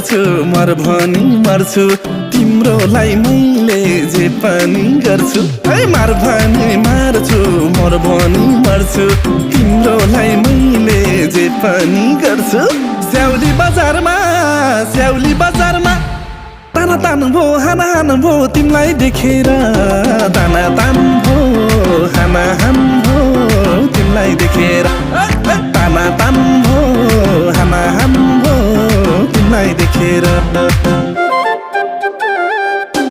गर्छु मर भनी मर्छु तिम्रोलाई मैले जे पनि गर्छु है मार भनी मार्छु मर भनी मर्छु तिम्रोलाई मैले जे पनि गर्छु स्याउली बजारमा ताना तान भो हाना हान भो तिमीलाई देखेर ताना तान भो हाना हान भो तिमीलाई देखेर ताना तान भो हाना हान भो तिमीलाई देखेर